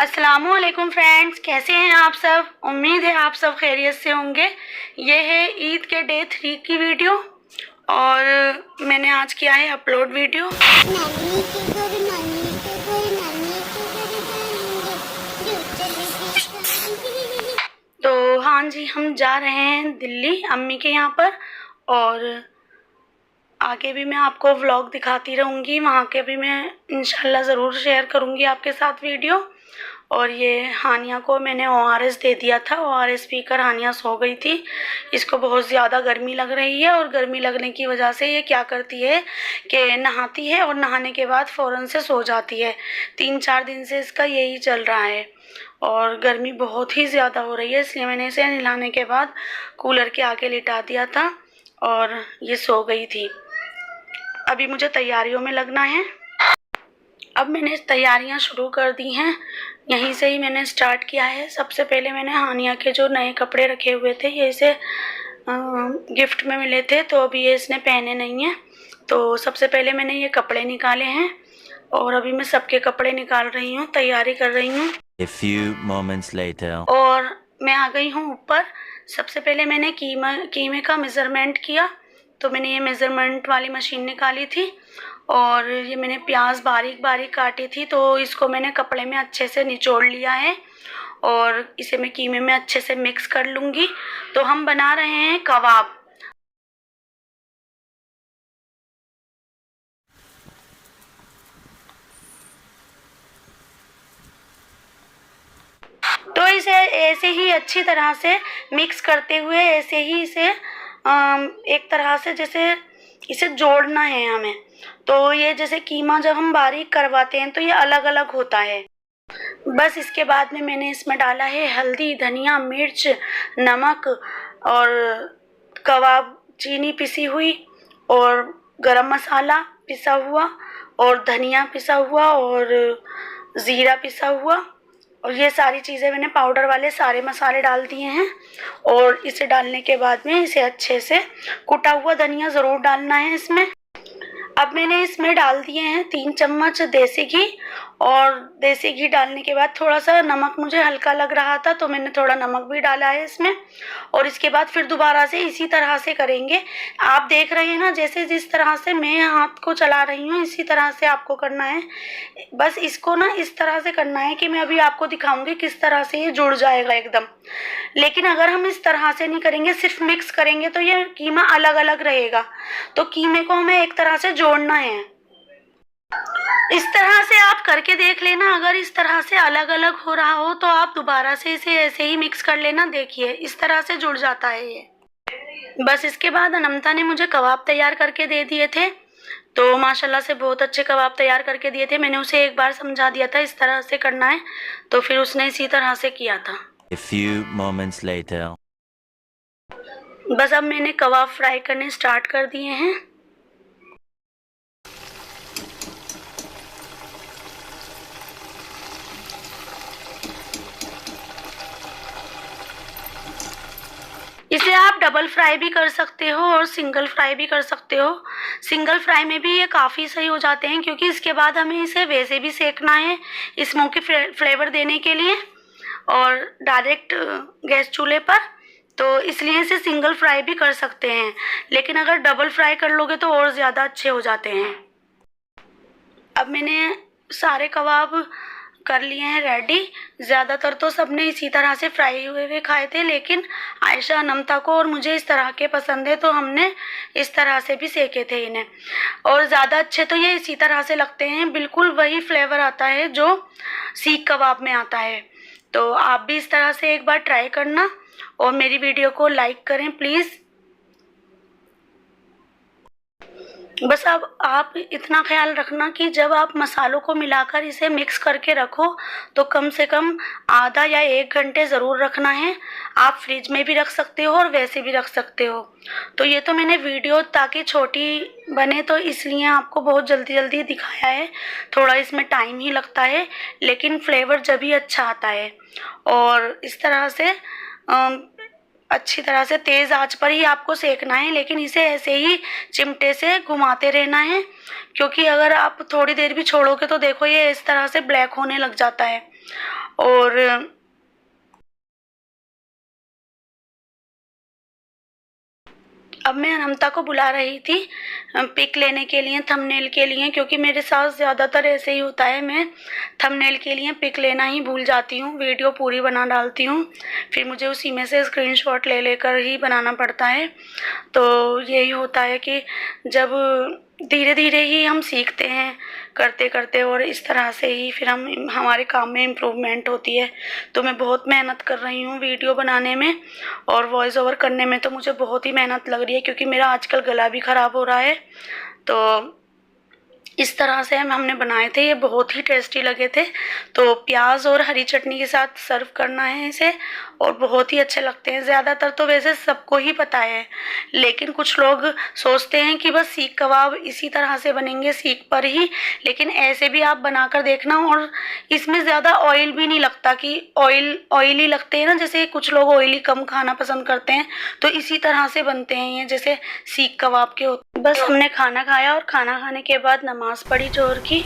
अस्सलामुअलैकुम फ्रेंड्स, कैसे हैं आप सब। उम्मीद है आप सब खैरियत से होंगे। ये है ईद के डे 3 की वीडियो और मैंने आज किया है अपलोड वीडियो। तो हाँ जी, हम जा रहे हैं दिल्ली अम्मी के यहाँ पर और आगे भी मैं आपको व्लॉग दिखाती रहूँगी। वहाँ के भी मैं इंशाल्लाह ज़रूर शेयर करूँगी आपके साथ वीडियो। और ये हानिया को मैंने ORS दे दिया था। ORS पीकर हानिया सो गई थी। इसको बहुत ज़्यादा गर्मी लग रही है और गर्मी लगने की वजह से ये क्या करती है कि नहाती है और नहाने के बाद फ़ौरन से सो जाती है। 3-4 दिन से इसका यही चल रहा है और गर्मी बहुत ही ज़्यादा हो रही है, इसलिए मैंने इसे नहलाने के बाद कूलर के आगे लिटा दिया था और ये सो गई थी। अभी मुझे तैयारियों में लगना है। अब मैंने तैयारियां शुरू कर दी हैं, यहीं से ही मैंने स्टार्ट किया है। सबसे पहले मैंने हानिया के जो नए कपड़े रखे हुए थे, ये इसे गिफ्ट में मिले थे, तो अभी ये इसने पहने नहीं हैं। तो सबसे पहले मैंने ये कपड़े निकाले हैं और अभी मैं सबके कपड़े निकाल रही हूँ, तैयारी कर रही हूँ। A few moments later. और मैं आ गई हूँ ऊपर। सबसे पहले मैंने कीमे का मेज़रमेंट किया, तो मैंने ये मेज़रमेंट वाली मशीन निकाली थी और ये मैंने प्याज बारीक बारीक काटी थी, तो इसको मैंने कपड़े में अच्छे से निचोड़ लिया है और इसे मैं कीमे में अच्छे से मिक्स कर लूँगी। तो हम बना रहे हैं कबाब। तो इसे ऐसे ही अच्छी तरह से मिक्स करते हुए ऐसे ही इसे एक तरह से जैसे इसे जोड़ना है हमें। तो ये जैसे कीमा जब हम बारीक करवाते हैं तो ये अलग अलग होता है। बस इसके बाद में मैंने इसमें डाला है हल्दी, धनिया, मिर्च, नमक और कबाब चीनी पिसी हुई और गरम मसाला पिसा हुआ और धनिया पिसा हुआ और ज़ीरा पिसा हुआ, और ये सारी चीज़ें मैंने पाउडर वाले सारे मसाले डाल दिए हैं। और इसे डालने के बाद में इसे अच्छे से कुटा हुआ धनिया ज़रूर डालना है इसमें। अब मैंने इसमें डाल दिए हैं 3 चम्मच देसी घी, और देसी घी डालने के बाद थोड़ा सा नमक मुझे हल्का लग रहा था तो मैंने थोड़ा नमक भी डाला है इसमें। और इसके बाद फिर दोबारा से इसी तरह से करेंगे। आप देख रहे हैं ना, जैसे जिस तरह से मैं हाथ को चला रही हूँ इसी तरह से आपको करना है। बस इसको ना इस तरह से करना है कि मैं अभी आपको दिखाऊंगी किस तरह से ये जुड़ जाएगा एकदम। लेकिन अगर हम इस तरह से नहीं करेंगे, सिर्फ मिक्स करेंगे, तो ये कीमा अलग अलग रहेगा। तो कीमे को हमें एक तरह से जोड़ना है। इस तरह से आप करके देख लेना। अगर इस तरह से अलग अलग हो रहा हो तो आप दोबारा से इसे ऐसे ही मिक्स कर लेना। देखिए इस तरह से जुड़ जाता है ये। बस इसके बाद अनमता ने मुझे कबाब तैयार करके दे दिए थे, तो माशाल्लाह से बहुत अच्छे कबाब तैयार करके दिए थे। मैंने उसे एक बार समझा दिया था इस तरह से करना है, तो फिर उसने इसी तरह से किया था। A few moments later. बस अब मैंने कबाब फ्राई करने स्टार्ट कर दिए हैं। इसे आप डबल फ्राई भी कर सकते हो और सिंगल फ्राई भी कर सकते हो। सिंगल फ्राई में भी ये काफ़ी सही हो जाते हैं, क्योंकि इसके बाद हमें इसे वैसे भी सेकना है स्मोकी फ्लेवर देने के लिए और डायरेक्ट गैस चूल्हे पर, तो इसलिए इसे सिंगल फ्राई भी कर सकते हैं। लेकिन अगर डबल फ्राई कर लोगे तो और ज़्यादा अच्छे हो जाते हैं। अब मैंने सारे कबाब कर लिए हैं रेडी। ज़्यादातर तो सबने इसी तरह से फ्राई हुए खाए थे, लेकिन आयशा, अनमता को और मुझे इस तरह के पसंद है, तो हमने इस तरह से भी सेके थे इन्हें। और ज़्यादा अच्छे तो ये इसी तरह से लगते हैं, बिल्कुल वही फ्लेवर आता है जो सीख कबाब में आता है। तो आप भी इस तरह से एक बार ट्राई करना और मेरी वीडियो को लाइक करें प्लीज़। बस अब आप इतना ख्याल रखना कि जब आप मसालों को मिलाकर इसे मिक्स करके रखो तो कम से कम आधा या 1 घंटे ज़रूर रखना है। आप फ्रिज में भी रख सकते हो और वैसे भी रख सकते हो। तो ये तो मैंने वीडियो ताकि छोटी बने तो इसलिए आपको बहुत जल्दी जल्दी दिखाया है। थोड़ा इसमें टाइम ही लगता है, लेकिन फ्लेवर जब भी अच्छा आता है। और इस तरह से अच्छी तरह से तेज़ आंच पर ही आपको सेकना है, लेकिन इसे ऐसे ही चिमटे से घुमाते रहना है, क्योंकि अगर आप थोड़ी देर भी छोड़ोगे तो देखो ये इस तरह से ब्लैक होने लग जाता है। और अब मैं अनमता को बुला रही थी पिक लेने के लिए, थंबनेल के लिए, क्योंकि मेरे साथ ज़्यादातर ऐसे ही होता है, मैं थंबनेल के लिए पिक लेना ही भूल जाती हूँ, वीडियो पूरी बना डालती हूँ, फिर मुझे उसी में से स्क्रीनशॉट ले लेकर ही बनाना पड़ता है। तो यही होता है कि जब धीरे धीरे ही हम सीखते हैं करते करते, और इस तरह से ही फिर हमारे काम में इम्प्रूवमेंट होती है। तो मैं बहुत मेहनत कर रही हूँ वीडियो बनाने में, और वॉइस ओवर करने में तो मुझे बहुत ही मेहनत लग रही है, क्योंकि मेरा आजकल गला भी ख़राब हो रहा है। तो इस तरह से हमने बनाए थे, ये बहुत ही टेस्टी लगे थे। तो प्याज और हरी चटनी के साथ सर्व करना है इसे, और बहुत ही अच्छे लगते हैं। ज़्यादातर तो वैसे सबको ही पता है, लेकिन कुछ लोग सोचते हैं कि बस सीख कबाब इसी तरह से बनेंगे, सीख पर ही, लेकिन ऐसे भी आप बनाकर देखना। और इसमें ज़्यादा ऑयल भी नहीं लगता, कि ऑयली लगते हैं ना, जैसे कुछ लोग ऑयली कम खाना पसंद करते हैं, तो इसी तरह से बनते हैं ये, जैसे सीख कबाब के होते हैं। बस हमने खाना खाया, और खाना खाने के बाद नमाज पढ़ी जोहर की।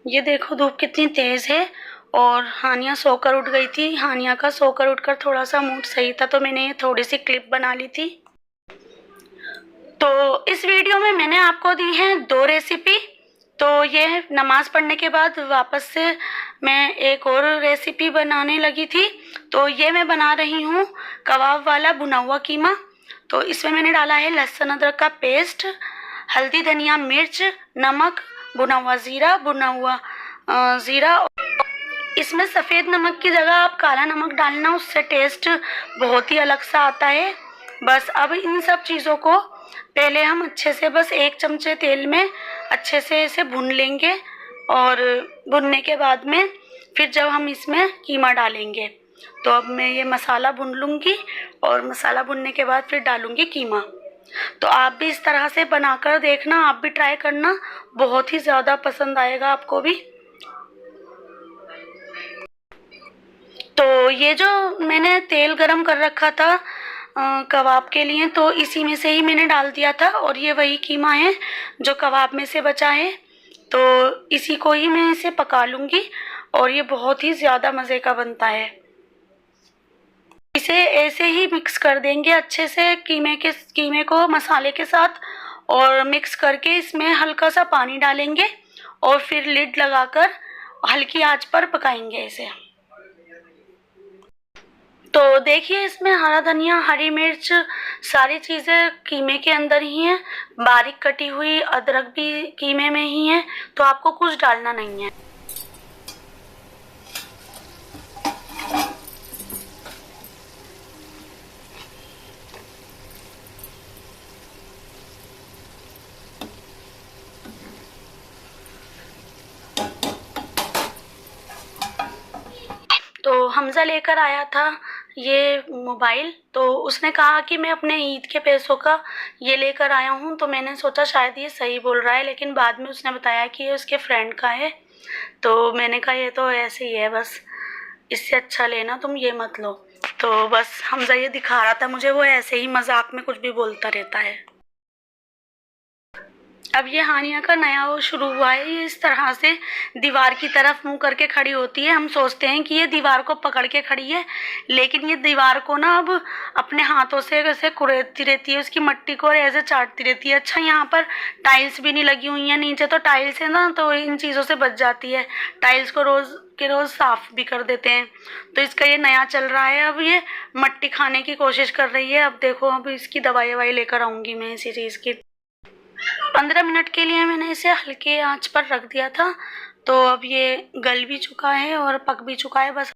ये देखो धूप कितनी तेज है, और हानिया सोकर उठ गई थी। हानिया का सोकर उठकर थोड़ा सा मूड सही था, तो मैंने ये थोड़ी सी क्लिप बना ली थी। तो इस वीडियो में मैंने आपको दी है 2 रेसिपी। तो ये नमाज पढ़ने के बाद वापस से मैं एक और रेसिपी बनाने लगी थी। तो ये मैं बना रही हूँ कबाब वाला भुना हुआ कीमा। तो इसमें मैंने डाला है लहसुन अदरक का पेस्ट, हल्दी धनिया मिर्च, नमक, भुना हुआ ज़ीरा। इसमें सफ़ेद नमक की जगह आप काला नमक डालना, उससे टेस्ट बहुत ही अलग सा आता है। बस अब इन सब चीज़ों को पहले हम अच्छे से बस 1 चमचे तेल में अच्छे से इसे भून लेंगे, और भुनने के बाद में फिर जब हम इसमें कीमा डालेंगे, तो अब मैं ये मसाला भून लूँगी, और मसाला भुनने के बाद फिर डालूँगी कीमा। तो आप भी इस तरह से बनाकर देखना, आप भी ट्राई करना, बहुत ही ज़्यादा पसंद आएगा आपको भी। तो ये जो मैंने तेल गरम कर रखा था कबाब के लिए, तो इसी में से ही मैंने डाल दिया था, और ये वही कीमा है जो कबाब में से बचा है। तो इसी को ही मैं इसे पका लूँगी, और ये बहुत ही ज़्यादा मज़े का बनता है। इसे ऐसे ही मिक्स कर देंगे अच्छे से कीमे को मसाले के साथ, और मिक्स करके इसमें हल्का सा पानी डालेंगे, और फिर लिड लगाकर हल्की आंच पर पकाएंगे इसे। तो देखिए इसमें हरा धनिया, हरी मिर्च, सारी चीज़ें कीमे के अंदर ही हैं, बारीक कटी हुई अदरक भी कीमे में ही है, तो आपको कुछ डालना नहीं है। तो हमज़ा लेकर आया था ये मोबाइल, तो उसने कहा कि मैं अपने ईद के पैसों का ये लेकर आया हूँ। तो मैंने सोचा शायद ये सही बोल रहा है, लेकिन बाद में उसने बताया कि ये उसके फ्रेंड का है। तो मैंने कहा ये तो ऐसे ही है, बस इससे अच्छा लेना तुम, ये मत लो। तो बस हमज़ा ये दिखा रहा था मुझे, वो ऐसे ही मजाक में कुछ भी बोलता रहता है। अब ये हानिया का नया वो शुरू हुआ है, ये इस तरह से दीवार की तरफ मुंह करके खड़ी होती है। हम सोचते हैं कि ये दीवार को पकड़ के खड़ी है, लेकिन ये दीवार को ना अब अपने हाथों से ऐसे कुरेदती रहती है, उसकी मट्टी को ऐसे चाटती रहती है। अच्छा यहाँ पर टाइल्स भी नहीं लगी हुई हैं, नीचे तो टाइल्स है ना, तो इन चीज़ों से बच जाती है। टाइल्स को रोज़ के रोज़ साफ़ भी कर देते हैं। तो इसका ये नया चल रहा है, अब ये मट्टी खाने की कोशिश कर रही है। अब देखो, अब इसकी दवाई ववाई लेकर आऊँगी मैं इसी चीज़ की। 15 मिनट के लिए मैंने इसे हल्के आंच पर रख दिया था। तो अब ये गल भी चुका है और पक भी चुका है। बस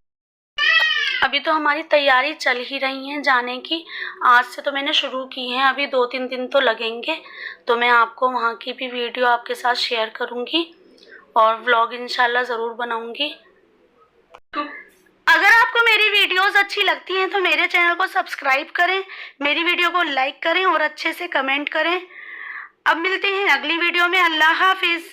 अभी तो हमारी तैयारी चल ही रही है जाने की। आज से तो मैंने शुरू की है, अभी 2-3 दिन तो लगेंगे। तो मैं आपको वहाँ की भी वीडियो आपके साथ शेयर करूँगी, और व्लॉग इंशाल्लाह ज़रूर बनाऊँगी। अगर आपको मेरी वीडियोस अच्छी लगती हैं तो मेरे चैनल को सब्सक्राइब करें, मेरी वीडियो को लाइक करें, और अच्छे से कमेंट करें। अब मिलते हैं अगली वीडियो में। अल्लाह हाफिज़।